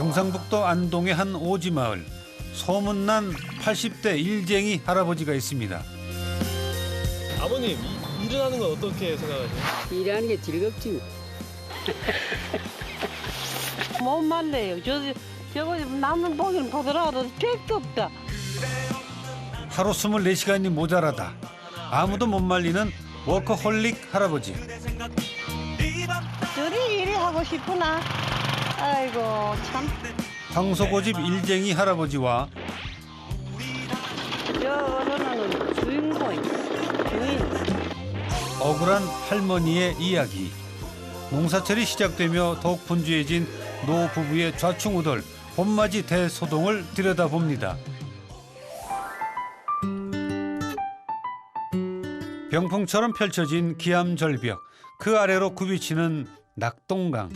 경상북도 안동의 한 오지마을. 소문난 80대 일쟁이 할아버지가 있습니다. 아버님, 일을 하는 건 어떻게 생각하세요? 일하는 게 즐겁지. 못 말래요. 저거 남는 보기는 보더라도 택도 없다. 하루 24시간이 모자라다. 아무도 못 말리는 워커홀릭 할아버지. 저리 일이 하고 싶구나. 아이고 참. 황소고집 일쟁이 할아버지와 저 어른은 주인공, 주인. 억울한 할머니의 이야기. 농사철이 시작되며 더욱 분주해진 노 부부의 좌충우돌, 봄맞이 대소동을 들여다봅니다. 병풍처럼 펼쳐진 기암절벽, 그 아래로 굽이치는 낙동강.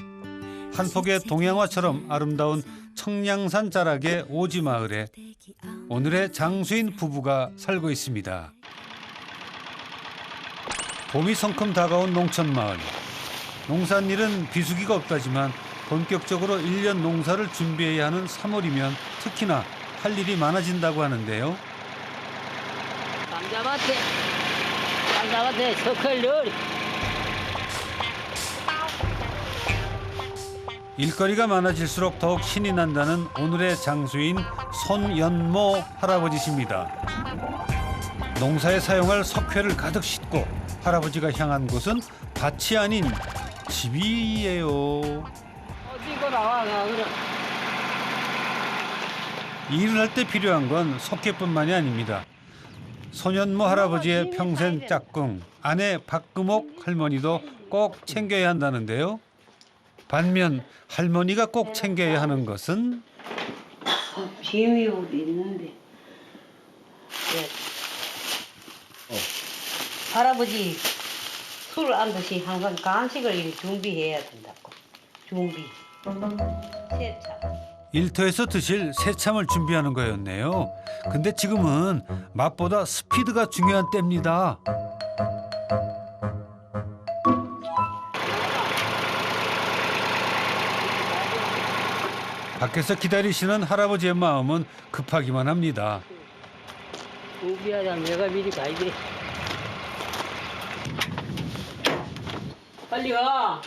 한 폭의 동양화처럼 아름다운 청량산 자락의 오지마을에 오늘의 장수인 부부가 살고 있습니다. 봄이 성큼 다가온 농촌마을. 농산일은 비수기가 없다지만 본격적으로 1년 농사를 준비해야 하는 3월이면 특히나 할 일이 많아진다고 하는데요. 감자밭에 석컬 일거리가 많아질수록 더욱 신이 난다는 오늘의 장수인 손연모 할아버지십니다. 농사에 사용할 석회를 가득 싣고 할아버지가 향한 곳은 밭이 아닌 집이에요. 어디고 나와 그래. 일을 할 때 필요한 건 석회뿐만이 아닙니다. 손연모 할아버지의 평생 짝꿍 아내 박금옥 할머니도 꼭 챙겨야 한다는데요. 반면 할머니가 꼭 챙겨야 하는 것은 비밀도 있는데. 네. 할아버지 술 안 드시 항상 간식을 이렇게 준비해야 된다고. 준비. 세차. 일터에서 드실 새참을 준비하는 거였네요. 근데 지금은 맛보다 스피드가 중요한 때입니다. 밖에서 기다리시는 할아버지의 마음은 급하기만 합니다. 준비하자면 내가 미리 가야지. 빨리 가.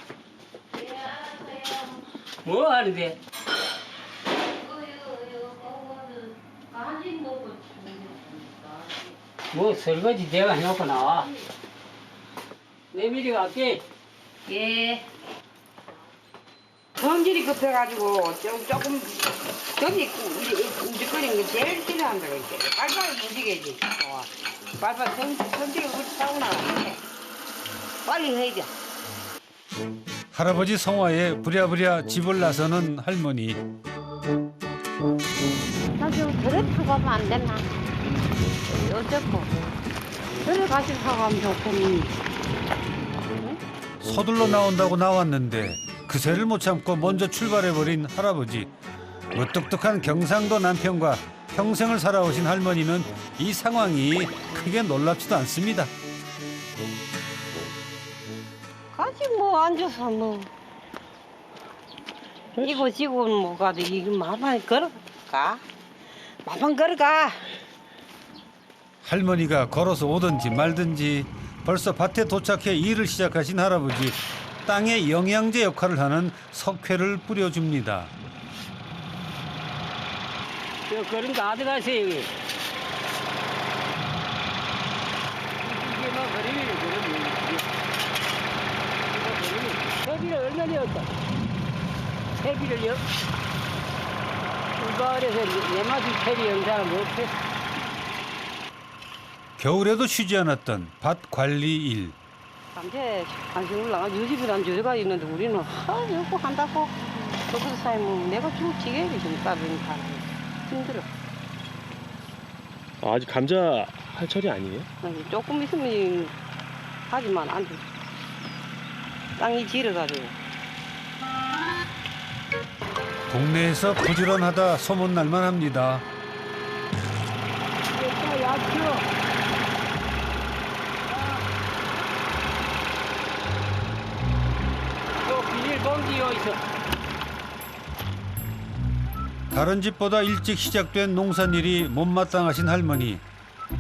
뭐 하는데? 뭐 설거지 내가 해놓고 나와. 내 미리 갈게. 예. 성질이 급해가지고 조금 저기 움직거리는 게 제일 필요한다고 이제 빨리빨리 움직여야지. 좋아. 빨리빨리 성질이 그렇게 타고 나가는데 빨리 해야지. 할아버지 성화에 부랴부랴 집을 나서는 할머니. 나 좀 그릇 타고 가면 안 되나? 어쩌고 그릇 가지고 가면 좋겠니? 서둘러 나온다고 나왔는데 그새를 못 참고 먼저 출발해버린 할아버지. 무뚝뚝한 경상도 남편과 평생을 살아오신 할머니는 이 상황이 크게 놀랍지도 않습니다. 가지 뭐 앉아서 뭐 이거 지고는 못 가도 이거 마만 걸어가. 마만 걸어가. 할머니가 걸어서 오든지 말든지 벌써 밭에 도착해 일을 시작하신 할아버지. 땅의 영양제 역할을 하는 석회를 뿌려줍니다. 저 그런 거 가져가세요 여기. 이게 뭐 그림이래 그림이. 회비를 얼마 였다. 회비를요? 이발에서 내 맛이 회비 연 사람 못해. 겨울에도 쉬지 않았던 밭 관리 일. 감태 간식 올라가 요집이란 저리가 있는데 우리는 이거 한다고 그것도 사이면 내가 좀 지게를 좀 따르니까 힘들어. 아직 감자 할 철이 아니에요? 아니, 조금 있으면 하지만 안 돼. 땅이 질어가지고. 동네에서 부지런하다 소문날만 합니다. 이거 약효. 또 비닐봉지 여기 있어. 다른 집보다 일찍 시작된 농산일이 못마땅하신 할머니.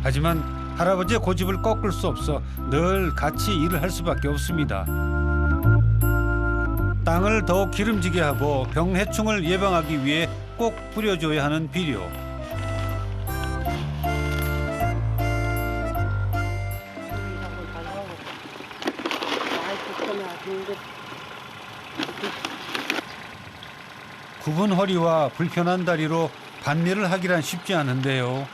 하지만 할아버지의 고집을 꺾을 수 없어 늘 같이 일을 할 수밖에 없습니다. 땅을 더욱 기름지게 하고 병해충을 예방하기 위해 꼭 뿌려줘야 하는 비료. 굽은 허리와 불편한 다리로 밭일을 하기란 쉽지 않은데요.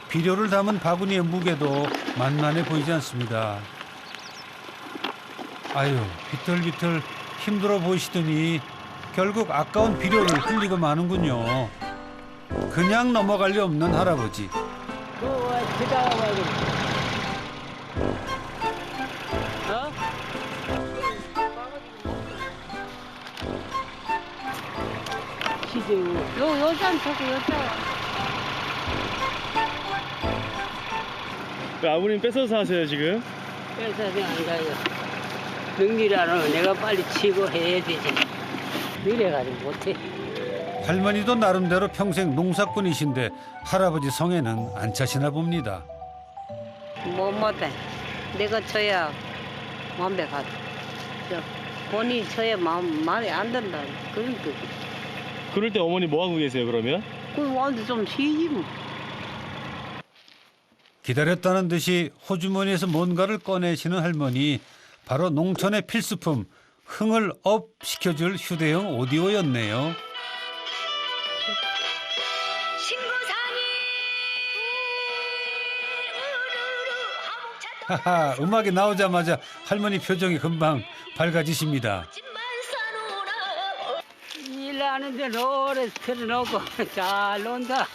비료를 담은 바구니의 무게도 만만해 보이지 않습니다. 아유, 비틀비틀 힘들어 보이시더니 결국 아까운 비료를 흘리고 마는군요. 그냥 넘어갈 리 없는 할아버지. 여잔 저거 여자. 왜 아버님 뺏어서 하세요 지금? 그래서 그냥 안 가요. 능리라는 내가 빨리 치고 해야 되지. 이래가지고 못해. 할머니도 나름대로 평생 농사꾼이신데 할아버지 성에는 안 차시나 봅니다. 못해. 내가 쳐야 완벽하다. 본인이 쳐야 말이 안 된다. 그러니까. 그럴 때 어머니 뭐 하고 계세요 그러면? 그 완전 좀 쉬지 뭐. 기다렸다는 듯이 호주머니에서 뭔가를 꺼내시는 할머니. 바로 농촌의 필수품 흥을 업 시켜줄 휴대용 오디오였네요. 하하, 음악이 나오자마자 할머니 표정이 금방 밝아지십니다. 일하는데 노래 틀어놓고 잘 논다.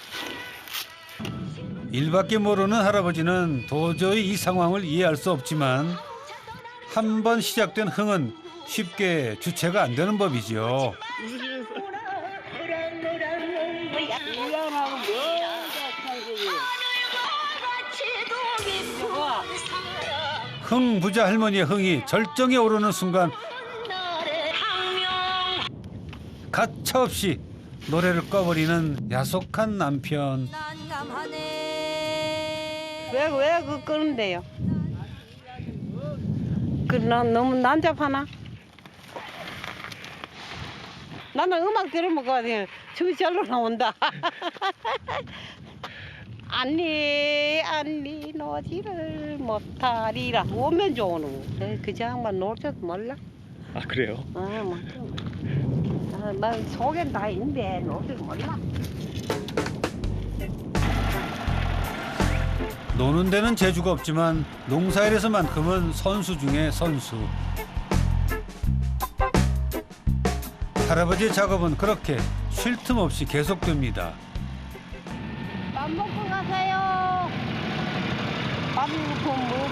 일밖에 모르는 할아버지는 도저히 이 상황을 이해할 수 없지만 한 번 시작된 흥은 쉽게 주체가 안 되는 법이죠. 흥 부자 할머니의 흥이 절정에 오르는 순간 가차없이 노래를 꺼버리는 야속한 남편. 왜 그 끄는데요? 난 너무 난잡하나? 나는 음악 들으면 그 춤이 절로 나온다. 안니 노지를 못하리라. 오면 좋은 거. 그 장만 놀 줄도 몰라. 아 그래요? 막 속엔 다 있는데 놀 줄 몰라. 노는 데는 재주가 없지만 농사일에서만큼은 선수 중에 선수. 할아버지의 작업은 그렇게 쉴 틈 없이 계속됩니다. 밥 먹고 가세요. 밥 먹고 뭐.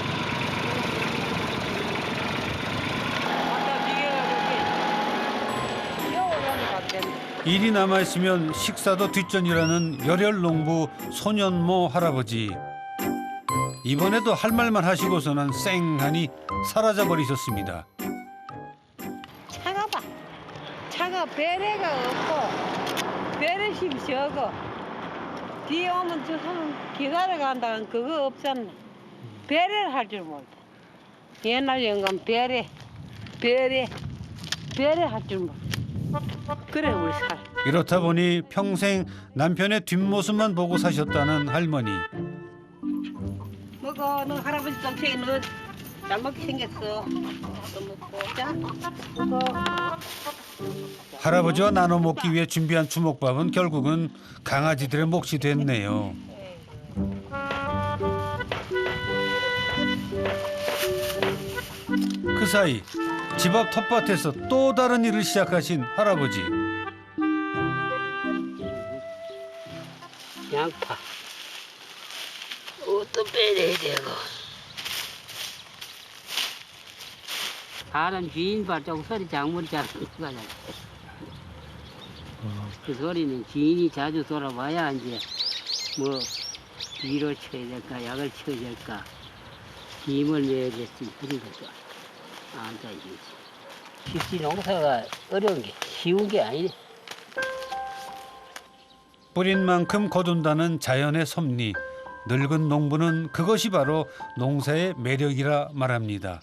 일이 남아있으면 식사도 뒷전이라는 열혈 농부 소년모 할아버지. 이번에도 할 말만 하시고서는 쌩하니 사라져버리셨습니다. 차가 봐. 차가 배려가 없고 배려심이 적어. 뒤에 오면 저 사람 기다려간다는 그거 없잖아. 배려를 할 줄 몰라. 옛날 영감 배려할 줄 몰라. 그래 우리 살. 이렇다 보니 평생 남편의 뒷모습만 보고 사셨다는 할머니. 먹어. 너 할아버지 동생이 너 잘 먹게 생겼어. 또 먹고 자. 먹어. 할아버지와 나눠 먹기 위해 준비한 주먹밥은 결국은 강아지들의 몫이 됐네요. 그 사이 집 앞 텃밭에서 또 다른 일을 시작하신 할아버지. 양파. 옷도 빼내야 되고. 사람 주인 발자국 소리 작물이 잘 안 나가잖아. 그 소리는 주인이 자주 돌아봐야 이제 뭐 비로 쳐야 될까 약을 쳐야 될까 힘을 내야 될지 그런 것도 앉아있지. 쉽지 농사가 어려운 게 쉬운 게 아니네. 뿌린 만큼 거둔다는 자연의 섭리. 늙은 농부는 그것이 바로 농사의 매력이라 말합니다.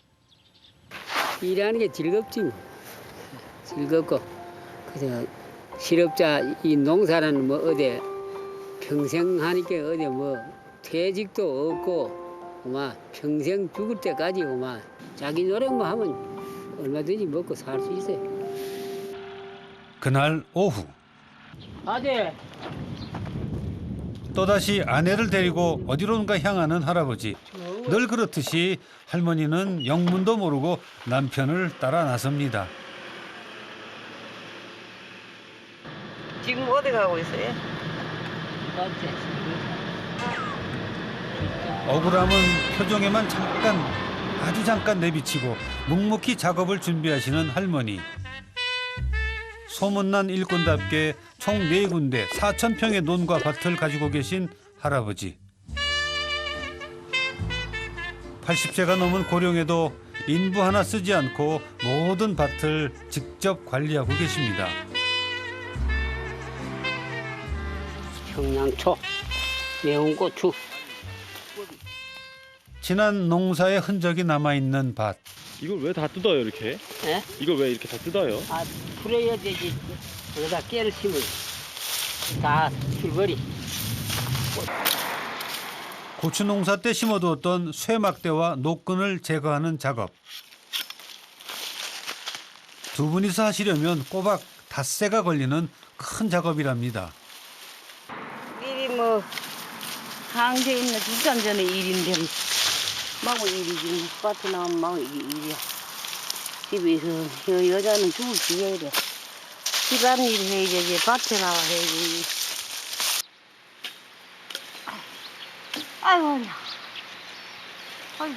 일하는 게 즐겁지 뭐. 즐겁고 그래서 실업자 이 농사는 뭐 어디 평생 하니까 어디 뭐 퇴직도 없고 막 평생 죽을 때까지 막 자기 노력만 하면 얼마든지 먹고 살 수 있어요. 그날 오후 아들. 또다시 아내를 데리고 어디론가 향하는 할아버지. 늘 그렇듯이 할머니는 영문도 모르고 남편을 따라 나섭니다. 지금 어디 가고 있어요? 억울함은 표정에만 잠깐, 아주 잠깐 내비치고 묵묵히 작업을 준비하시는 할머니. 소문난 일꾼답게 총 4군데 4,000평의 논과 밭을 가지고 계신 할아버지. 80세가 넘은 고령에도 인부 하나 쓰지 않고 모든 밭을 직접 관리하고 계십니다. 청양초, 매운 고추. 지난 농사의 흔적이 남아있는 밭. 이걸 왜 다 뜯어요 이렇게? 예? 이걸 왜 이렇게 다 뜯어요? 아, 풀어야 되지. 여기다 깨를 심을. 다 출거리. 고추 농사 때 심어두었던 쇠막대와 노끈을 제거하는 작업. 두 분이서 하시려면 꼬박 닷새가 걸리는 큰 작업이랍니다. 일이 뭐 항제 있는 두잔 전에 일인데 마구 일이지. 밭에 나오면 마구 일이야. 집에서 여자는 죽을 기회야 돼. 집안일 해야지. 밭에 나와 해야지. 아이고, 야. 아이고.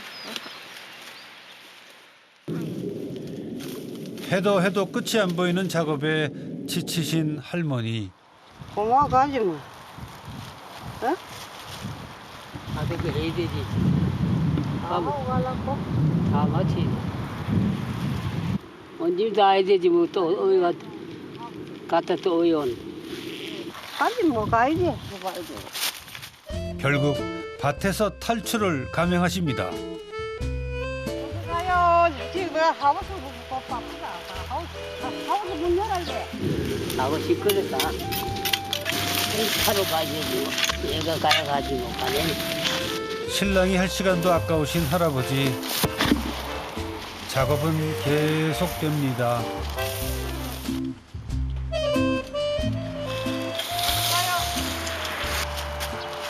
해도 끝이 안 보이는 작업에 지치신 할머니. 고마워가지 뭐. 어? 다들 그 해야 되지. 다 하고 가려고? 다 마치. 언제 다 해야 되지 뭐 또 어디가 갔다 또 어디 온. 가지 뭐 가야지. 뭐 가야지. 결국 밭에서 탈출을 감행하십니다. 가요. 지금 내가 하우스 바쁘다. 하우스 문 열어야 돼. 하고 싶거든요. 차로 가야지. 얘가 가야가지고 가네. 신랑이 할 시간도 아까우신 할아버지. 작업은 계속됩니다.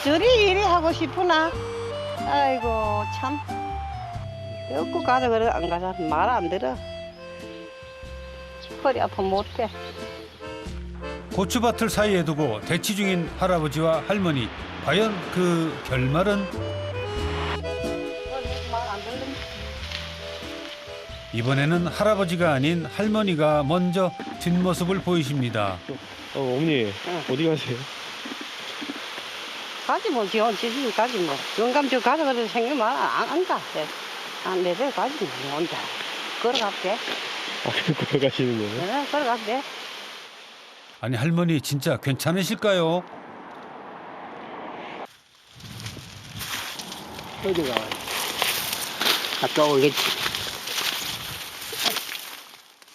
저리 일이 하고 싶으나? 아이고 참. 여고 가자 그래 안 가자 말 안 들어. 허리 아파 못해. 고추밭을 사이에 두고 대치 중인 할아버지와 할머니. 과연 그 결말은? 말안 들려. 이번에는 할아버지가 아닌 할머니가 먼저 뒷모습을 보이십니다. 어머니 어디 가세요? 가지 뭐 지원 지지 가지 뭐. 영감 저 가자 그래 생각만 안 가. 안 내서 가지 뭐 혼자. 걸어갈게. 그걸 가시는 거예요? 네, 걸어갈게. 아니 할머니 진짜 괜찮으실까요? 어디가 와요? 아까 오겠지.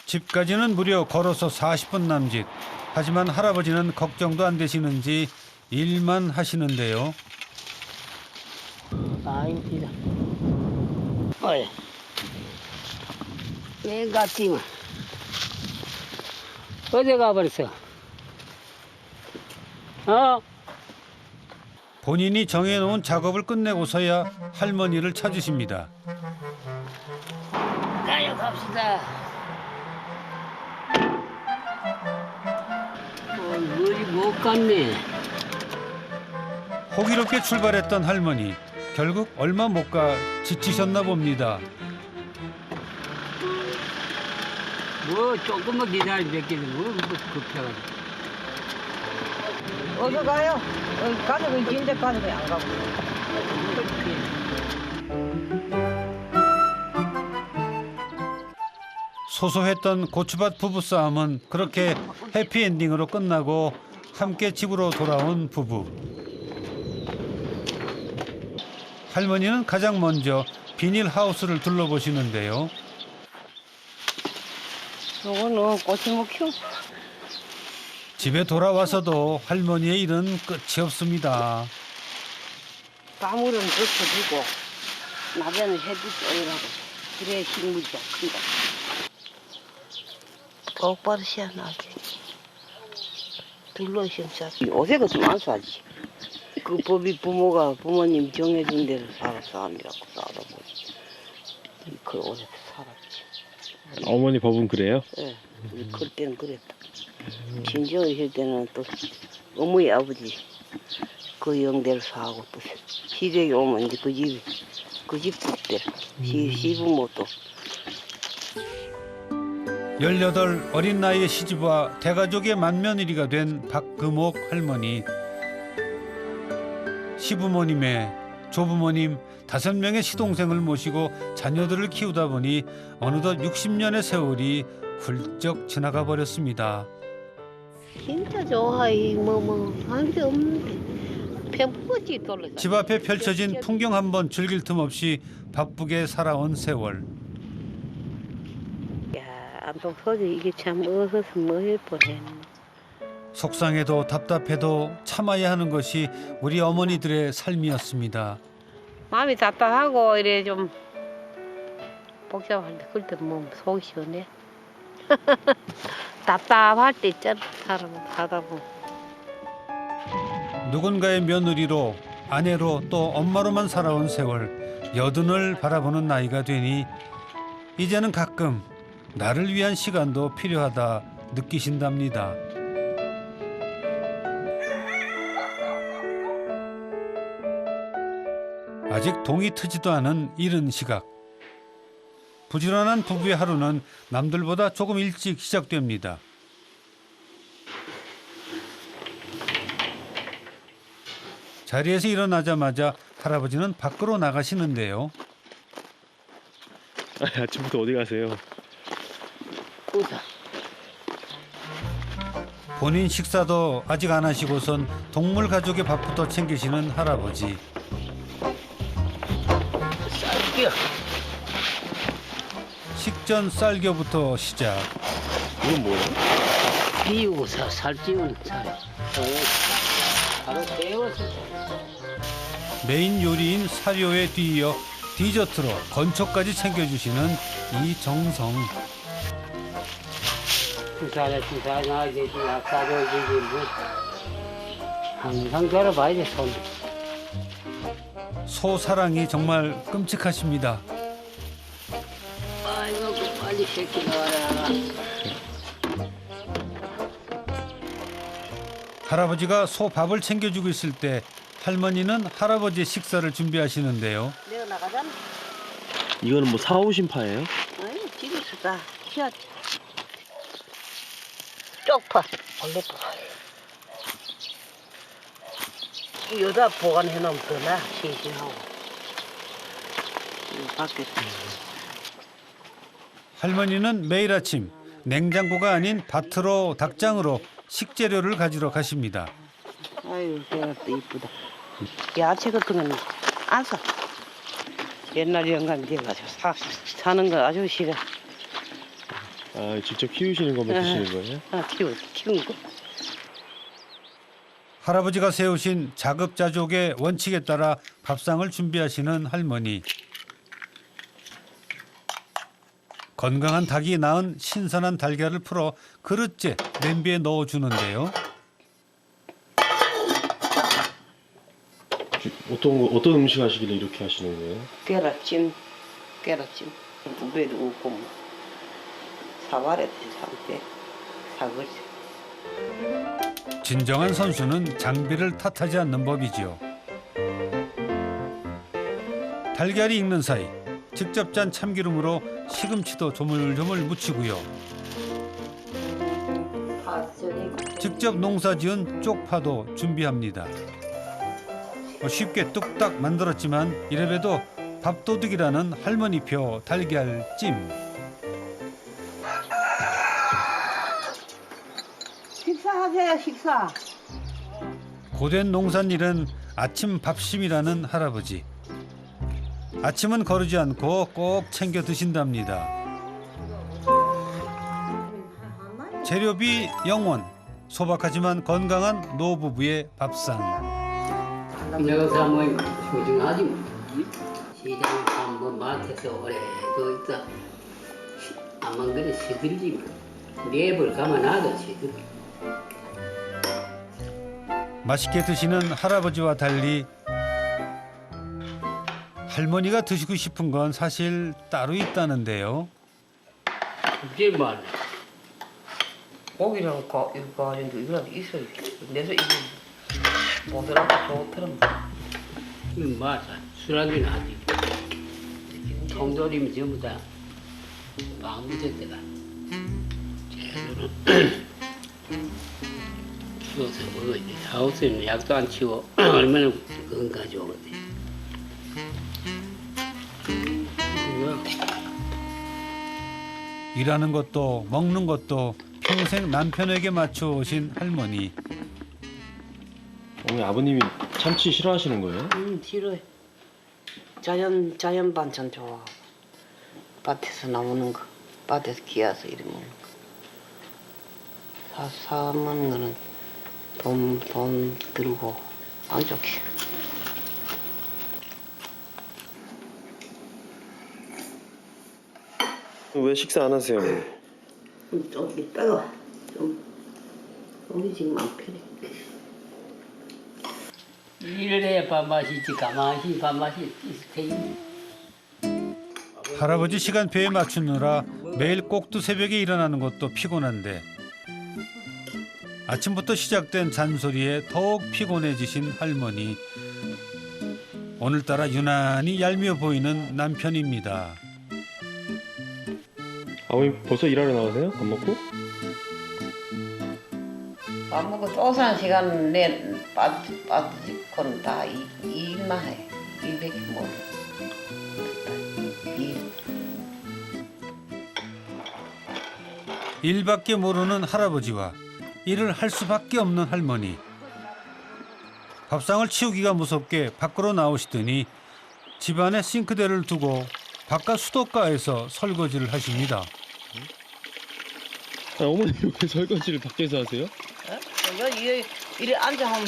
집까지는 무려 걸어서 40분 남짓. 하지만 할아버지는 걱정도 안 되시는지 일만 하시는데요. 아이고 기다. 어이. 왜 갔지만. 어디 가버렸어? 본인이 정해놓은 작업을 끝내고서야 할머니를 찾으십니다. 가요 갑시다. 머리 못 갔네. 호기롭게 출발했던 할머니. 결국 얼마 못 가 지치셨나 봅니다. 뭐 조금만 기다리겠길래 뭐 급해가지고. 어디 가요? 가자 그 진짜 가자 안 가고. 소소했던 고추밭 부부싸움은 그렇게 해피엔딩으로 끝나고 함께 집으로 돌아온 부부. 할머니는 가장 먼저 비닐하우스를 둘러보시는데요. 요거는 꽃이목 키우. 집에 돌아와서도 할머니의 일은 끝이 없습니다. 가물은 덮어주고 낮에는 햇빛 쬐라고. 그래야 식물이 좀 큰다. 똑바로 시원하게. 둘러시면 요새가 좀 안 싸지. 그 법이 부모님 정해준 대로 사람이라고 살아보지. 그 오래 살았지. 어머니 법은 그래요? 예, 그럴 때는 그랬다. 진정하실 때는 또 어머니 아버지 그 영대로 사고 또 시댁에 오면 이제 그 집 법대로 시부모 또 18 어린 나이에 시집와 대가족의 맏며느리가 된 박금옥 할머니. 시부모님의 조부모님 5명의 시동생을 모시고 자녀들을 키우다 보니 어느덧 60년의 세월이 훌쩍 지나가 버렸습니다. 진짜 좋아해. 할 게 없는데 배부지 돌려. 집 앞에 펼쳐진 풍경 한 번 즐길 틈 없이 바쁘게 살아온 세월. 야, 안동 소지 이게 참 어서서 뭐할 뻔했네. 속상해도 답답해도 참아야 하는 것이 우리 어머니들의 삶이었습니다. 마음이 답답하고 이래 좀 복잡한데 그럴 때 뭐 속이 시원해. 답답할 때 있잖아. 사람은 하다 보면. 누군가의 며느리로 아내로 또 엄마로만 살아온 세월, 여든을 바라보는 나이가 되니 이제는 가끔 나를 위한 시간도 필요하다 느끼신답니다. 아직 동이 트지도 않은 이른 시각. 부지런한 부부의 하루는 남들보다 조금 일찍 시작됩니다. 자리에서 일어나자마자 할아버지는 밖으로 나가시는데요. 아침부터 어디 가세요? 보자. 본인 식사도 아직 안 하시고선 동물 가족의 밥부터 챙기시는 할아버지. 쌀겨. 식전 쌀겨부터 시작. 이건 뭐예요? 비우고 살찌우는 살. 바로 데워서. 메인 요리인 사료에 뒤이어 디저트로 건초까지 챙겨주시는 이 정성. 잘했지, 잘나가지, 사료지지 뭐. 항상 들어봐야 돼, 손. 소 사랑이 정말 끔찍하십니다. 아이고, 빨리 새끼 나와라. 할아버지가 소 밥을 챙겨주고 있을 때 할머니는 할아버지의 식사를 준비하시는데요. 내가 나가잖아. 이거는 뭐 사오신 파예요? 아니, 집에서 다 키웠지. 쪽파, 벌레파. 여기다 보관해놓으면 더 나, 싱싱하고. 밖에서. 할머니는 매일 아침 냉장고가 아닌 밭으로 닭장으로 식재료를 가지러 가십니다. 아유, 걔가 또 이쁘다. 야채 같은 건 안 사. 옛날 영감 돼가지고 사는 거 아주 싫어. 아, 직접 키우시는 것만 드시는 거예요? 키운 거. 할아버지가 세우신 자급자족의 원칙에 따라 밥상을 준비하시는 할머니. 건강한 닭이 낳은 신선한 달걀을 풀어 그릇째 냄비에 넣어주는데요. 어떤 음식 하시길래 이렇게 하시는 거예요? 계란찜. 우배도 없고 뭐. 사발에 상태. 사글씨. 진정한 선수는 장비를 탓하지 않는 법이지요. 달걀이 익는 사이 직접 짠 참기름으로 시금치도 조물조물 묻히고요. 직접 농사지은 쪽파도 준비합니다. 쉽게 뚝딱 만들었지만 이래봬도 밥도둑이라는 할머니표 달걀찜. 식사하세요, 식사. 고된 농산일은 아침 밥심이라는 할아버지. 아침은 거르지 않고 꼭 챙겨 드신답니다. 재료비 0원. 소박하지만 건강한 노부부의 밥상. 내가 사모님 소중하지 뭐. 시장 가뭐 마트에서 오래도 있다. 아만 그래 시들지 뭐. 매번 가만 놔도 시들. 맛있게 드시는 할아버지와 달리 할머니가 드시고 싶은 건 사실 따로 있다는데요. 그게 말. 고기랑 이거 아닌데 이거라도 있어요. 내서 이거 보더라도 좋더라고. 이 맞아. 술하기는 하지. 통조림이 전부 다 마음부터 재료는 추워서 먹어야지. 하우스에는 약도 안 치고 얼마나 건강하지 오거든. 일하는 것도 먹는 것도 평생 남편에게 맞춰 오신 할머니. 어머니 아버님이 참치 싫어하시는 거예요? 싫어해. 자연 반찬 좋아. 밭에서 나오는 거, 밭에서 기어서 이래 먹는 거. 사 먹는 거는 돈 들고 안 좋게. 왜 식사 안 하세요? 좀 이따가 좀 우리 지금 안 편해. 일을 해야 밥맛이 있지. 가만히 밥맛이 있을 테니. 할아버지 시간표에 맞추느라 매일 꼭두 새벽에 일어나는 것도 피곤한데 아침부터 시작된 잔소리에 더욱 피곤해지신 할머니. 오늘따라 유난히 얄미워 보이는 남편입니다. 아버님 벌써 일하러 나가세요? 밥 먹고? 밥 먹고 또 산 시간 내 빠지고는 다 일만 해. 일밖에 못 해. 일밖에 모르는 할아버지와 일을 할 수밖에 없는 할머니. 밥상을 치우기가 무섭게 밖으로 나오시더니 집안에 싱크대를 두고 바깥 수도가에서 설거지를 하십니다. 어머니 왜 설거지를 밖에서 하세요? 여기 이리 앉아하면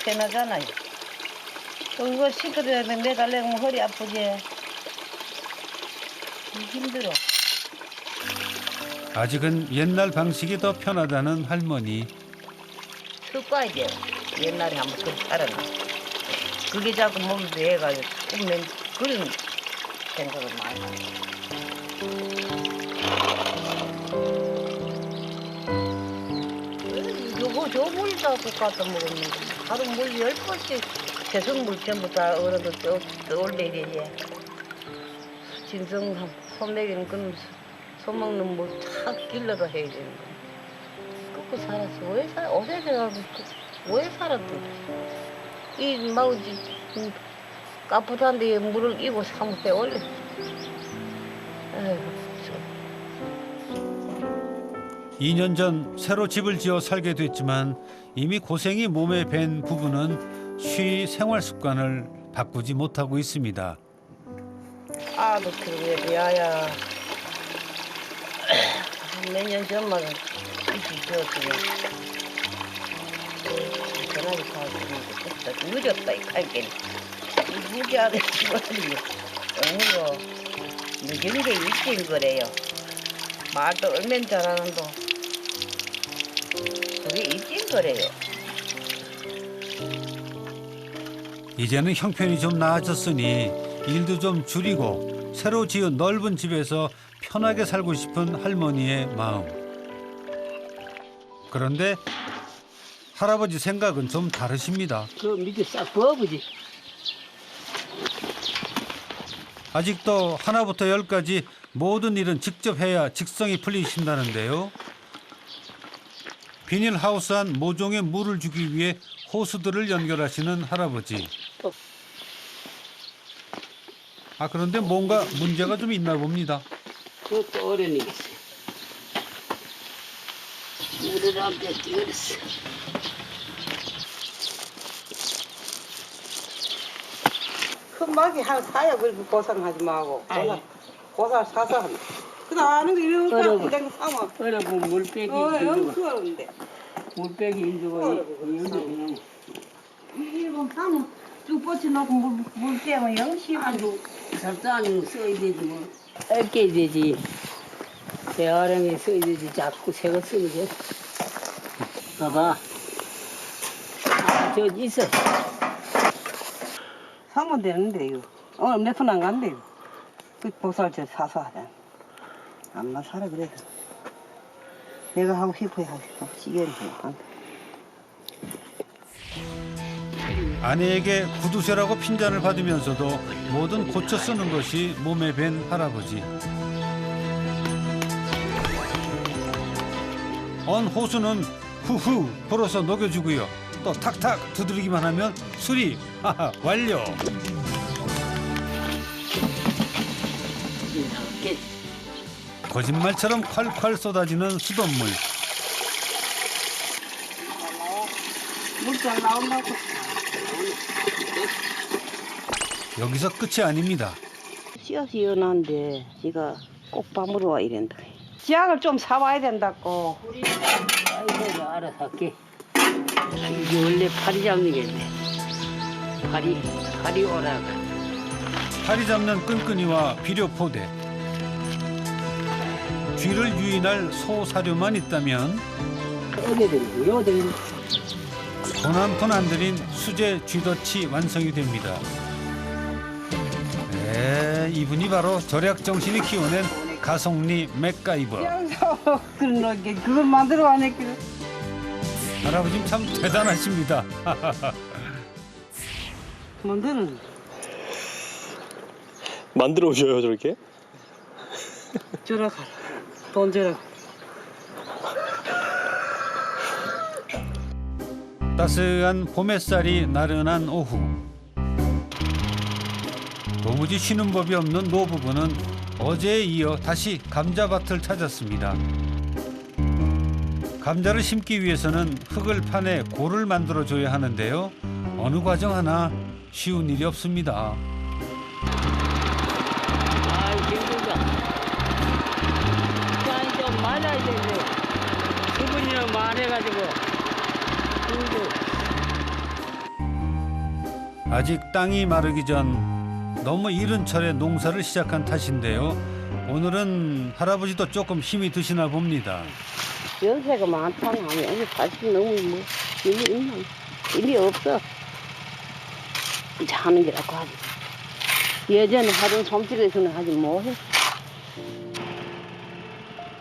편하잖아요. 또 이거 싱크대에 매달리면 허리 아프지. 힘들어. 아직은 옛날 방식이 더 편하다는 할머니. 습관이죠. 옛날에 한번 그 살았나. 그게 자꾸 몸에 배해가지고 꿈면 그런 생각을 많이 하죠. 요거 저 물 갖고 갖다 먹으면 하루 물 10번씩 개성물 전부 다 얼어도 떠올려야 되지. 진성 소맥이는 그런 소먹는 물탁 길러도 해야 되는 거야. 끄고 살았어. 왜 살아? 어제 내가 왜 살았던 이 마우지 까쁘단데 물을 이고 사무대 올려. 아이고 참. 2년 전 새로 집을 지어 살게 됐지만 이미 고생이 몸에 밴 부부는 쉬 생활 습관을 바꾸지 못하고 있습니다. 아도 그게 야야. 몇 년 전만 일찍 지었으면 전화기 타고 늦었다 이 갈게. 이 무지하게 집어들이 어느거 늦은 게 일찍인 거래요. 말도 얼마나 잘하는도 그게 일찍인 거래요. 이제는 형편이 좀 나아졌으니 일도 좀 줄이고 새로 지은 넓은 집에서 편하게 살고 싶은 할머니의 마음. 그런데 할아버지 생각은 좀 다르십니다. 그 밑에 싹 부어보지. 아직도 하나부터 열까지 모든 일은 직접 해야 직성이 풀리신다는데요. 비닐하우스 안 모종에 물을 주기 위해 호스들을 연결하시는 할아버지. 그런데 뭔가 문제가 좀 있나 봅니다. 그것도 어려니겠어요. 물을 안 뺏기 그랬어. 큰 막이 한 사야 그리고 고생하지 말고 아이. 고사 사서 한다. 그다 아는 거 이런 어려워. 거 그냥 사면 어려고 물빼기 영 인주고 그러는데 물빼기 인주고 인주고 이거 사면 쭉 뻗쳐놓고 물 떼면 영시하고 설탕 써야 되지 뭐 어깨 되지 대화랑에 써야 되지 자꾸 새거 쓰면 돼 봐봐 저 있어 사면 되는데 이거 오늘 몇 푼 안 간대요. 그 보살저 사서 하자. 안나 사라 그래서 내가 하고 싶어야 하겠어. 시계는 안 돼. 아내에게 구두쇠라고 핀잔을 받으면서도 뭐든 고쳐 쓰는 것이 몸에 밴 할아버지. 언 호수는 후후 불어서 녹여주고요. 또 탁탁 두드리기만 하면 수리 하하 완료. 이렇게 거짓말처럼 콸콸 쏟아지는 수돗물. 물잘 나온다고. 여기서 끝이 아닙니다. 씨앗이 연한데 지가 꼭 밤으로 와 이랜다. 지약을 좀 사와야 된다고. 아이고 알아서 할게 이게 원래 파리 잡는 게인데 파리 오라가 파리 잡는 끈끈이와 비료포대. 쥐를 유인할 소사료만 있다면 어디든 요들 돈 한 푼 안 들인 수제 쥐덫이 완성이 됩니다. 네, 이분이 바로 절약 정신이 키워낸 가성리 맥가이버. 그런 게 그걸 만들어 와냈기. 할아버님 참 대단하십니다. 만드는 만들어 오셔요 저렇게? 절약하라. 돈 절약. 따스한 봄 햇살이 나른한 오후. 도무지 쉬는 법이 없는 노부부는 어제에 이어 다시 감자밭을 찾았습니다. 감자를 심기 위해서는 흙을 파내 골을 만들어줘야 하는데요. 어느 과정 하나 쉬운 일이 없습니다. 아 힘들다 시간이 좀 많아야 되는데 수분이 너무 많아가지고 힘들어 아직 땅이 마르기 전 너무 이른 철에 농사를 시작한 탓인데요. 오늘은 할아버지도 조금 힘이 드시나 봅니다. 연세가 많다는 하면 여기 80 넘으면 뭐 힘이 있나? 힘이 없어. 이제 하는 게라고 하지. 예전에 하던 솜질에서는 하지 뭐해.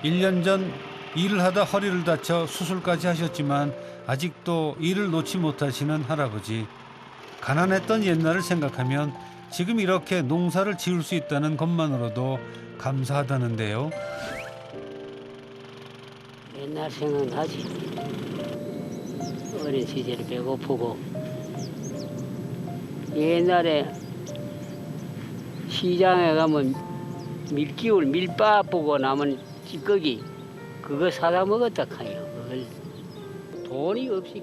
1년 전 일을 하다 허리를 다쳐 수술까지 하셨지만 아직도 일을 놓지 못하시는 할아버지. 가난했던 옛날을 생각하면 지금 이렇게 농사를 지을 수 있다는 것만으로도 감사하다는데요. 옛날 생각나지 어린 시절에 배고프고 옛날에 시장에 가면 밀기울 밀밥 보고 남은 찌꺼기 그거 사다 먹었다 카요. 그걸 돈이 없이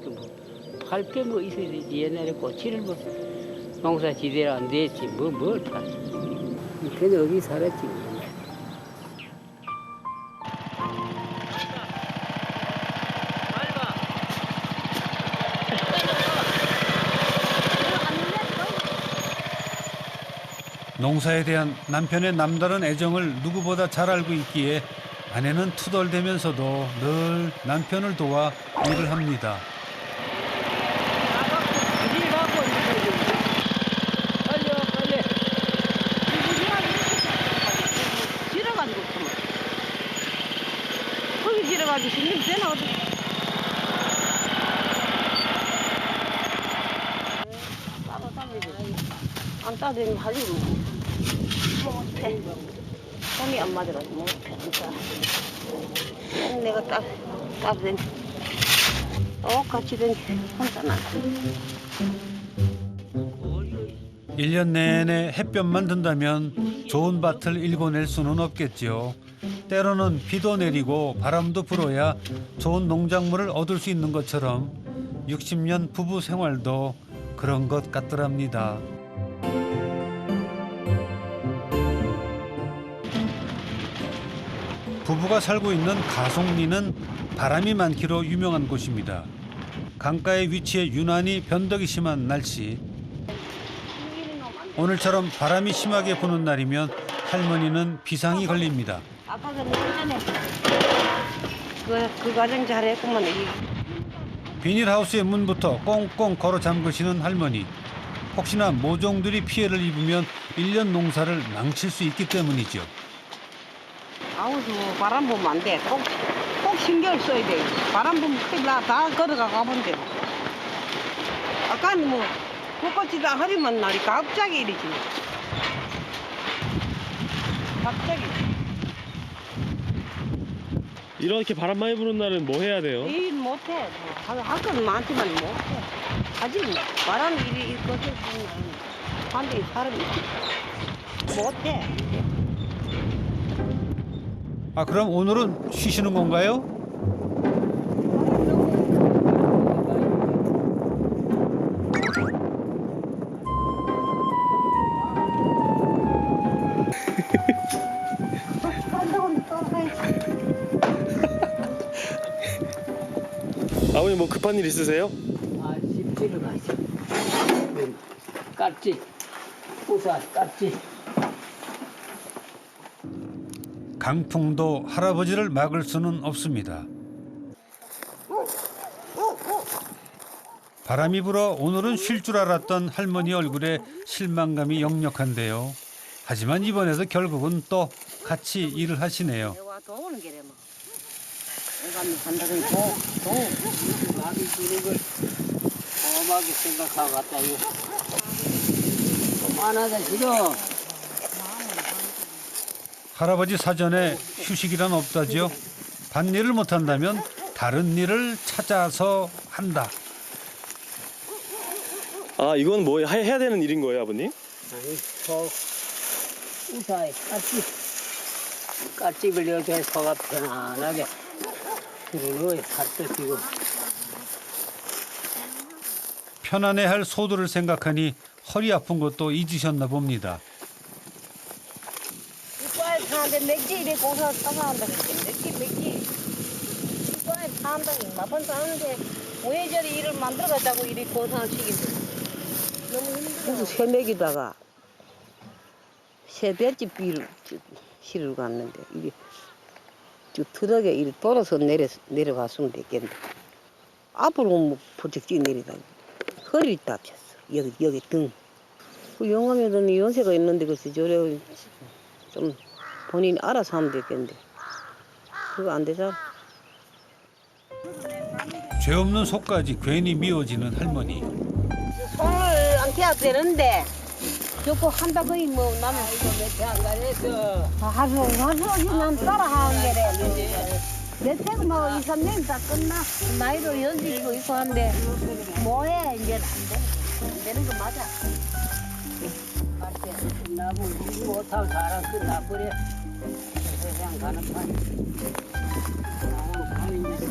팔 게 뭐 있어야 되지. 옛날에 꼬치를 뭐 농사 지대로 안 됐지 뭘 팔지. 그래도 여기 살았지. 농사에 대한 남편의 남다른 애정을 누구보다 잘 알고 있기에 아내는 투덜대면서도 늘 남편을 도와 일을 합니다. 빨리. 지러가지고 그만. 거기 지러가지고 신경 되나 어디? 안 따지면 하지 못해. 손이 안 맞아가지고 못해. 안 따. 내가 따든 똑같이 된 혼자 나. 1년 내내 햇볕만 든다면 좋은 밭을 일궈낼 수는 없겠지요. 때로는 비도 내리고 바람도 불어야 좋은 농작물을 얻을 수 있는 것처럼 60년 부부 생활도 그런 것 같더랍니다. 부부가 살고 있는 가송리는 바람이 많기로 유명한 곳입니다. 강가에 위치해 유난히 변덕이 심한 날씨. 오늘처럼 바람이 심하게 부는 날이면 할머니는 비상이 걸립니다. 아빠가 내년에 그 과정 잘했구만. 비닐하우스의 문부터 꽁꽁 걸어 잠그시는 할머니. 혹시나 모종들이 피해를 입으면 1년 농사를 망칠 수 있기 때문이죠. 아우서 바람 보면 안 돼. 꼭 신경 써야 돼. 바람 보면 큰일 나. 다 걸어가 가면 돼. 아까는 뭐 벚꽃이 다 흐리면 날이 갑자기 이러지. 갑자기. 이렇게 바람 많이 부는 날은 뭐 해야 돼요? 일 못해. 할 건 많지만 못해. 하지 바람이 이리 거쳐지면 반대에 사람이 못해. 아, 그럼 오늘은 쉬시는 건가요? 아버님 뭐 급한 일 있으세요? 아, 집지를 가죠. 깍지, 우산 깍지. 강풍도 할아버지를 막을 수는 없습니다. 바람이 불어 오늘은 쉴 줄 알았던 할머니 얼굴에 실망감이 역력한데요. 하지만 이번에도 결국은 또 같이 일을 하시네요. 내가 도우는 게래 뭐. 내가 간다 그니 도. 마음이 드는 걸 고마하게 생각하고 갔다 이거. 그만하자 싫어. 할아버지 사전에 휴식이란 없다지요. 밭일을 못한다면 다른 일을 찾아서 한다. 아 이건 뭐 해야 되는 일인 거예요 아버님? 아니, 우사에 깍지 걸려서 소가 편안하게 들어놓에 살도 뛰고. 편안해할 소들을 생각하니 허리 아픈 것도 잊으셨나 봅니다. 이과에 사는데 맥지 이래 고사 따가한다 그랬지. 맥지. 이과에 사는다니 마번 사는데 왜 저리 일을 만들어가자고 이리 고생을 시킨대. 너무 힘들어. 새맥이다가 새배집 비를 실으러 갔는데 이게 쭉 트럭에 이리 돌아서 내려갔으면 됐겠는데 앞으로 뭐 부쩍 뛰내리다 허리 다쳤어. 여기 등. 그 영암에는 연세가 있는데 글쎄 저래 좀 본인이 알아서 하면 되겠는데 그거 안 되잖아. 죄 없는 소까지 괜히 미워지는 할머니. 손을 안 태워도 되는데 저거 한다 거의 뭐 나는 이거 몇개안 가려서 하수 난 따라 하는 게래. 내 때가 뭐 2, 3년 다 끝나. 나이도 연식이고 있고 한데 뭐해 이제는 안 되는 거 맞아. 나무 못하고 사람 끝나버려. 세상 가는 판. 나는 가는데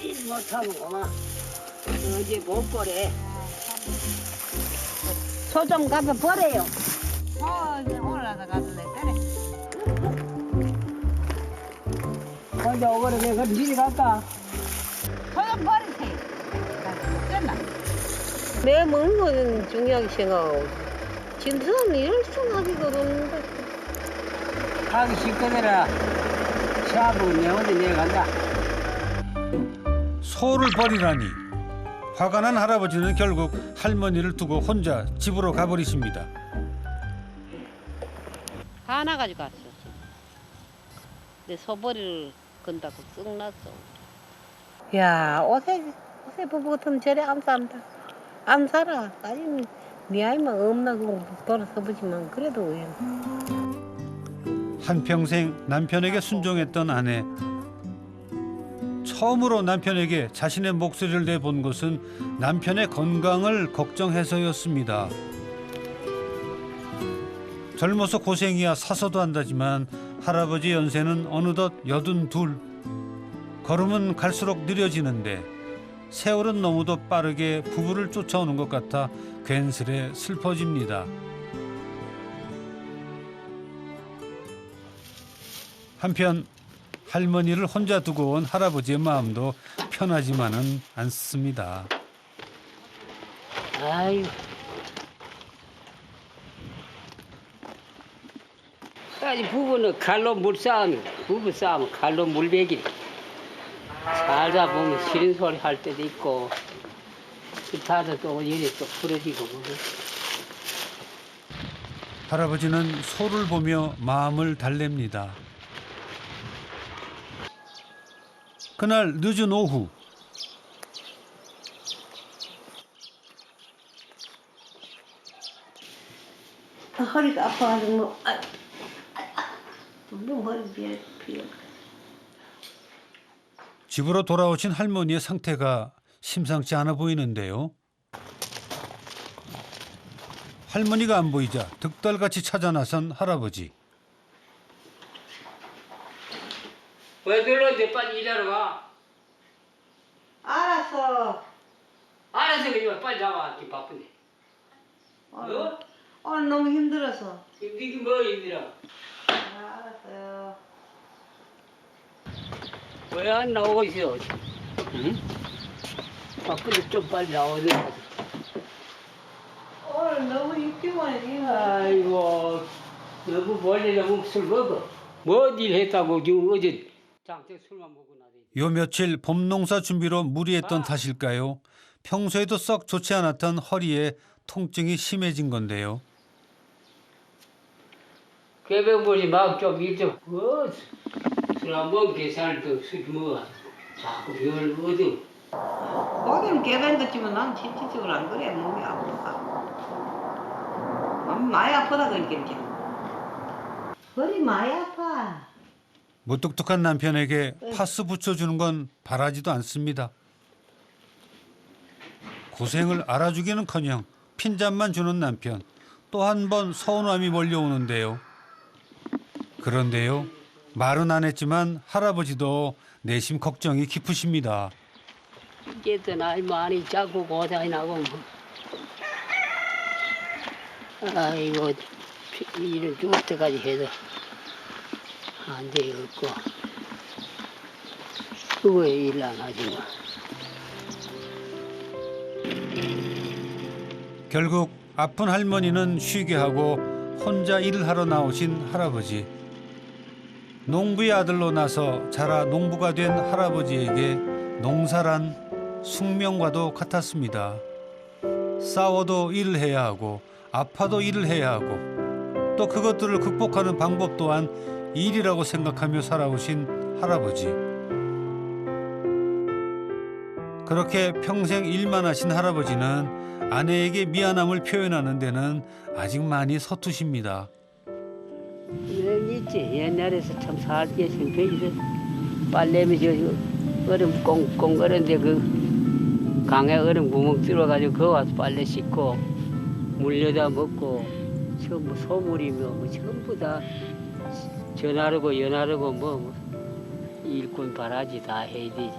일 못하고 그만. 어제 못 버려. 소 좀 가서 버려요. 이제 올라서 가도 돼. 어제 오거래 내가 미리 갈까? 소 좀 버리세요. 끝나. 내 먹는 거는 중요하게 생각하고 진짜는 이럴 수는 하기가 어렵는데. 가기 싫거더라. 시합은 내 어디 내가 간다. 소를 버리라니. 화가 난 할아버지는 결국 할머니를 두고 혼자 집으로 가버리십니다. 하나 가지고 갔어. 내 소버리를 건다고 쓱 났어. 야 옷에 부부 같으면 저래 안 산다. 안 살아. 아니면 네 아이만 없나 그거 돌아서 보지만 그래도 왜. 한평생 남편에게 순종했던 아내. 처음으로 남편에게 자신의 목소리를 내본 것은 남편의 건강을 걱정해서였습니다. 젊어서 고생이야 사서도 한다지만 할아버지 연세는 어느덧 82. 걸음은 갈수록 느려지는데 세월은 너무도 빠르게 부부를 쫓아오는 것 같아 괜스레 슬퍼집니다. 한편 할머니를 혼자 두고 온 할아버지의 마음도 편하지만은 않습니다. 아유. 아니 부부는 칼로 물싸움, 부부 싸움은 칼로 물베기. 살다 보면 싫은 소리 할 때도 있고, 기타도 또 이래 또 부러지고 뭐. 할아버지는 소를 보며 마음을 달랩니다. 그날 늦은 오후 허리가 아파가지고 뭐 너무 허리 비어. 집으로 돌아오신 할머니의 상태가 심상치 않아 보이는데요. 할머니가 안 보이자 득달같이 찾아 나선 할아버지. 왜 들렀는데 빨리 일하러 가. 알았어. 알아서 그냥 빨리 나와. 바쁜데. 어? 오늘 너무 힘들어서. 힘들긴 뭐 힘들어. 알았어요. 왜 안 나오고 있어? 응? 바쁜데 좀 빨리 나와야 돼. 오늘 너무 일찍 아이고, 너무 멀리 너무 술 먹어. 뭐 일 했다고 지금 어제 장때 술만 먹고 나더니. 요 며칠 봄농사 준비로 무리했던 탓일까요? 평소에도 썩 좋지 않았던 허리에 통증이 심해진 건데요. 개병벌이 막 좀 일 좀, 술 안 먹은 계산도 술 먹어. 자꾸 열 얻어. 거기는 계단 같지만 난 실질적으로 안 그래. 몸이 아파. 몸이 많이 아프다 그러니까. 허리 많이 아파. 무뚝뚝한 남편에게 파스 붙여주는 건 바라지도 않습니다. 고생을 알아주기는커녕 핀잔만 주는 남편. 또 한 번 서운함이 몰려오는데요. 그런데요. 말은 안 했지만 할아버지도 내심 걱정이 깊으십니다. 이제 나이 많이 자꾸 고생이 나고 뭐. 아이고 일을 죽을 때까지 해도 안 되겠고 그거에 일 안 하지 뭐. 결국 아픈 할머니는 쉬게 하고 혼자 일을 하러 나오신 할아버지. 농부의 아들로 나서 자라 농부가 된 할아버지에게 농사란 숙명과도 같았습니다. 싸워도 일을 해야 하고 아파도 일을 해야 하고 또 그것들을 극복하는 방법 또한 일이라고 생각하며 살아오신 할아버지. 그렇게 평생 일만 하신 할아버지는 아내에게 미안함을 표현하는 데는 아직 많이 서투십니다. 여기 있지. 옛날에서 참 살기 힘들어. 빨래면 저 얼음 꽁꽁 얼은데 그 강에 얼음 구멍 뚫어가지고 그 와서 빨래 씻고 물려다 먹고 전부 소물이며 뭐 전부 다 전하르고 연하르고 뭐 일꾼 바라지 다 해야 되지.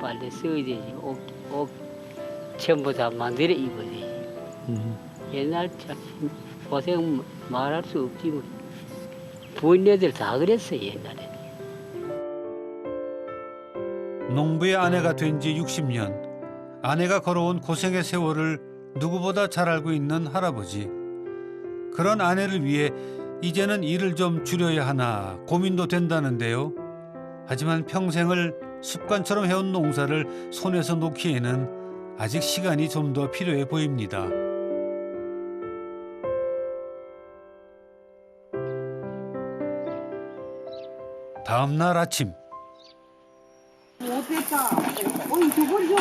빨래 써야 되지. 옷 전부 다 만들어 입어야 되지. 옛날 참 고생 말할 수 없지 뭐. 부인네들 다 그랬어 옛날에. 농부의 아내가 된 지 60년. 아내가 걸어온 고생의 세월을 누구보다 잘 알고 있는 할아버지. 그런 아내를 위해 이제는 일을 좀 줄여야 하나 고민도 된다는데요. 하지만 평생을 습관처럼 해온 농사를 손에서 놓기에는 아직 시간이 좀 더 필요해 보입니다. 다음 날 아침. 못했다. 어이 저번 좀.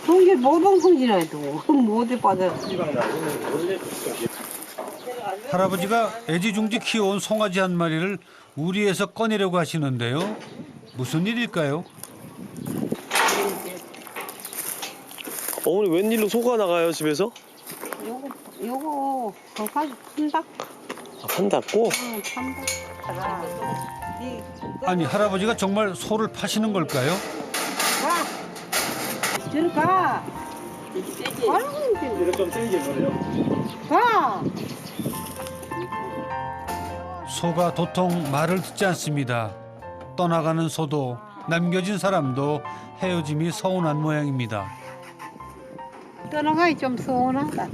성질 모동성질해도 못해 빠져. 할아버지가 애지중지 키워온 송아지 한 마리를 우리에서 꺼내려고 하시는데요. 무슨 일일까요? 어머니 웬일로 소가 나가요 집에서? 요거 거기까지 판다. 아, 판다고? 응, 판다. 아니 할아버지가 정말 소를 파시는 걸까요? 가. 저리 가. 아이고, 이거 좀 세게 보내요. 가. 소가 도통 말을 듣지 않습니다. 떠나가는 소도 남겨진 사람도 헤어짐이 서운한 모양입니다. 떠나가기 좀 서운하다.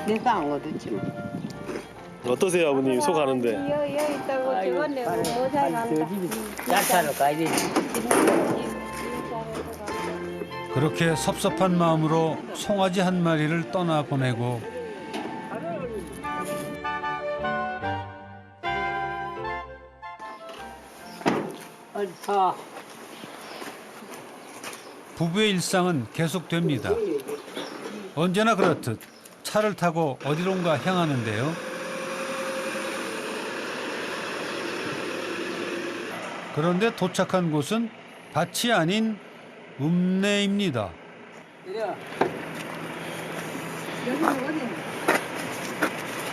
내 싸운 거 듣지 뭐. 어떠세요 아버님 소 가는데? 여기 있다고 저번에 모자 난다. 야차로 가야 되지. 그렇게 섭섭한 마음으로 송아지 한 마리를 떠나 보내고 아, 부부의 일상은 계속됩니다. 언제나 그렇듯 차를 타고 어디론가 향하는데요. 그런데 도착한 곳은 밭이 아닌 읍내입니다. 내려. 여기는 어디?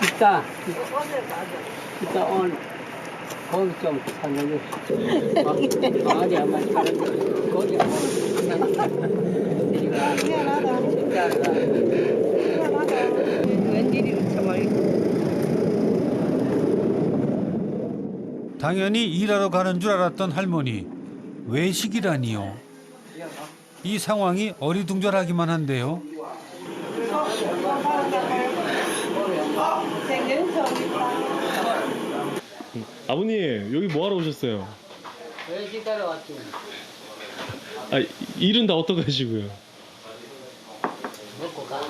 이따 오늘 거기 좀 사는 강아지 한 마리 사는 거기 미안하다. 진짜 웬일이고 참. 당연히 일하러 가는 줄 알았던 할머니. 외식이라니요. 이 상황이 어리둥절하기만 한데요. 아버님 여기 뭐 하러 오셨어요? 외식 가러 왔지. 아 일은 다 어떻게 하시고요? 먹고 가.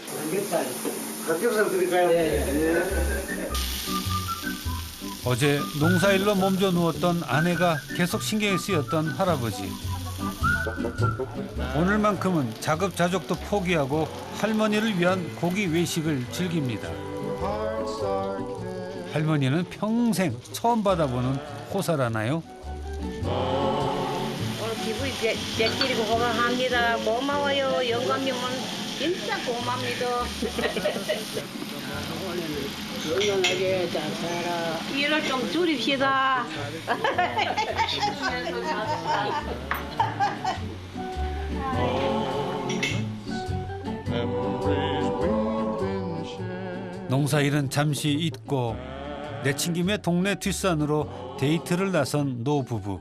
삼겹살. 삼겹살 드릴까요? 어제 농사일로 몸져 누웠던 아내가 계속 신경이 쓰였던 할아버지. 오늘만큼은 자급자족도 포기하고 할머니를 위한 고기 외식을 즐깁니다. 할머니는 평생 처음 받아보는 호사라나요? 오늘 기분이 제끼리고 호강합니다. 고마워요. 영감님은 진짜 고맙니다. 건강하게 잘 살아. 일을 좀 줄입시다. 농사일은 잠시 잊고 내친김에 동네 뒷산으로 데이트를 나선 노부부.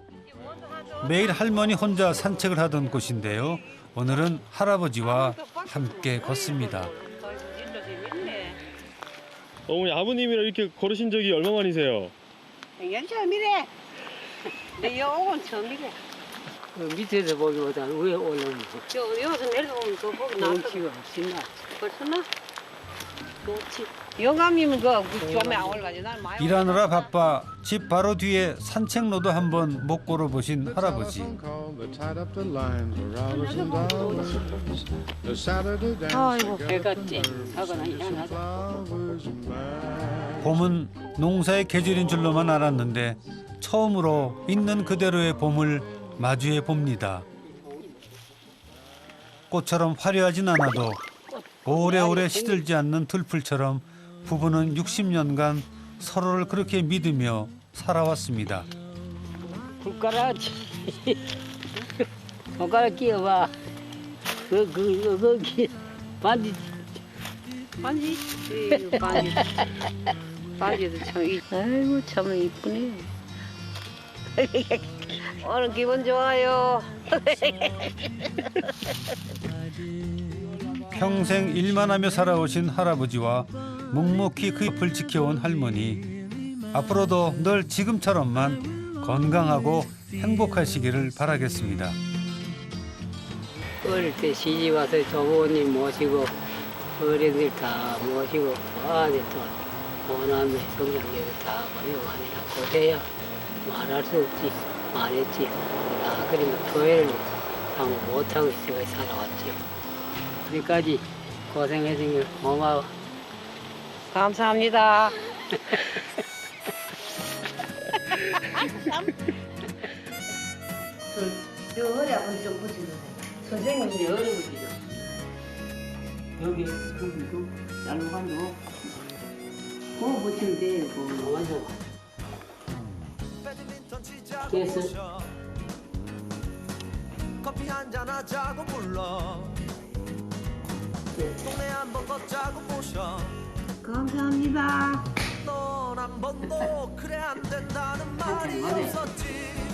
매일 할머니 혼자 산책을 하던 곳인데요. 오늘은 할아버지와 함께 걷습니다. 어머니 아버님이랑 이렇게 걸으신 적이 얼마만이세요? 이건 처음이래. 내 영은 처음이래. 그 밑에서 보기보다 위에 올라오면 저 여기서 내려오면 더 보기 낫다. 경치가 신나. 벌써 나? 좋지. 영감님은 그 좀에 안 올라가지. 난 많이 일하느라 바빠 집 바로 뒤에 산책로도 한번 못 걸어보신 할아버지. 아이고. 배가 쨍하거나 희한하다. 봄은 농사의 계절인 줄로만 알았는데 처음으로 있는 그대로의 봄을 마주해 봅니다. 꽃처럼 화려하진 않아도 오래오래 시들지 않는 들풀처럼 부부는 60년간 서로를 그렇게 믿으며 살아왔습니다. 손가락 손가락 끼워봐. 거기 반지. 반지. 반지. 반지도 참. 아이고 참 이쁘네. 오늘 기분 좋아요. 평생 일만 하며 살아오신 할아버지와 묵묵히 그 잎을 지켜온 할머니. 앞으로도 늘 지금처럼만 건강하고 행복하시기를 바라겠습니다. 어릴 때 시집 와서 조부모님 모시고 어른들 다 모시고 아들 또 오남매 성장기를 다 보내고 하니까 고생이야. 말할 수 없지. 말했지. 아 그러면 교회를 못하고 있어 살아왔지. 여기까지 고생했으니 고마워. 감사합니다. 저 허리 한번 좀 붙여주세요. 선생님이 어려우시죠? 여기 여기도 잘못한도 그거 붙이면 돼요. 그거 완성. 됐어. 커피 한잔 하자고 불러 동네 한번 걷자고 모셔 감사합니다. 넌 한 번도 그래 안 된다는 말이 없었지.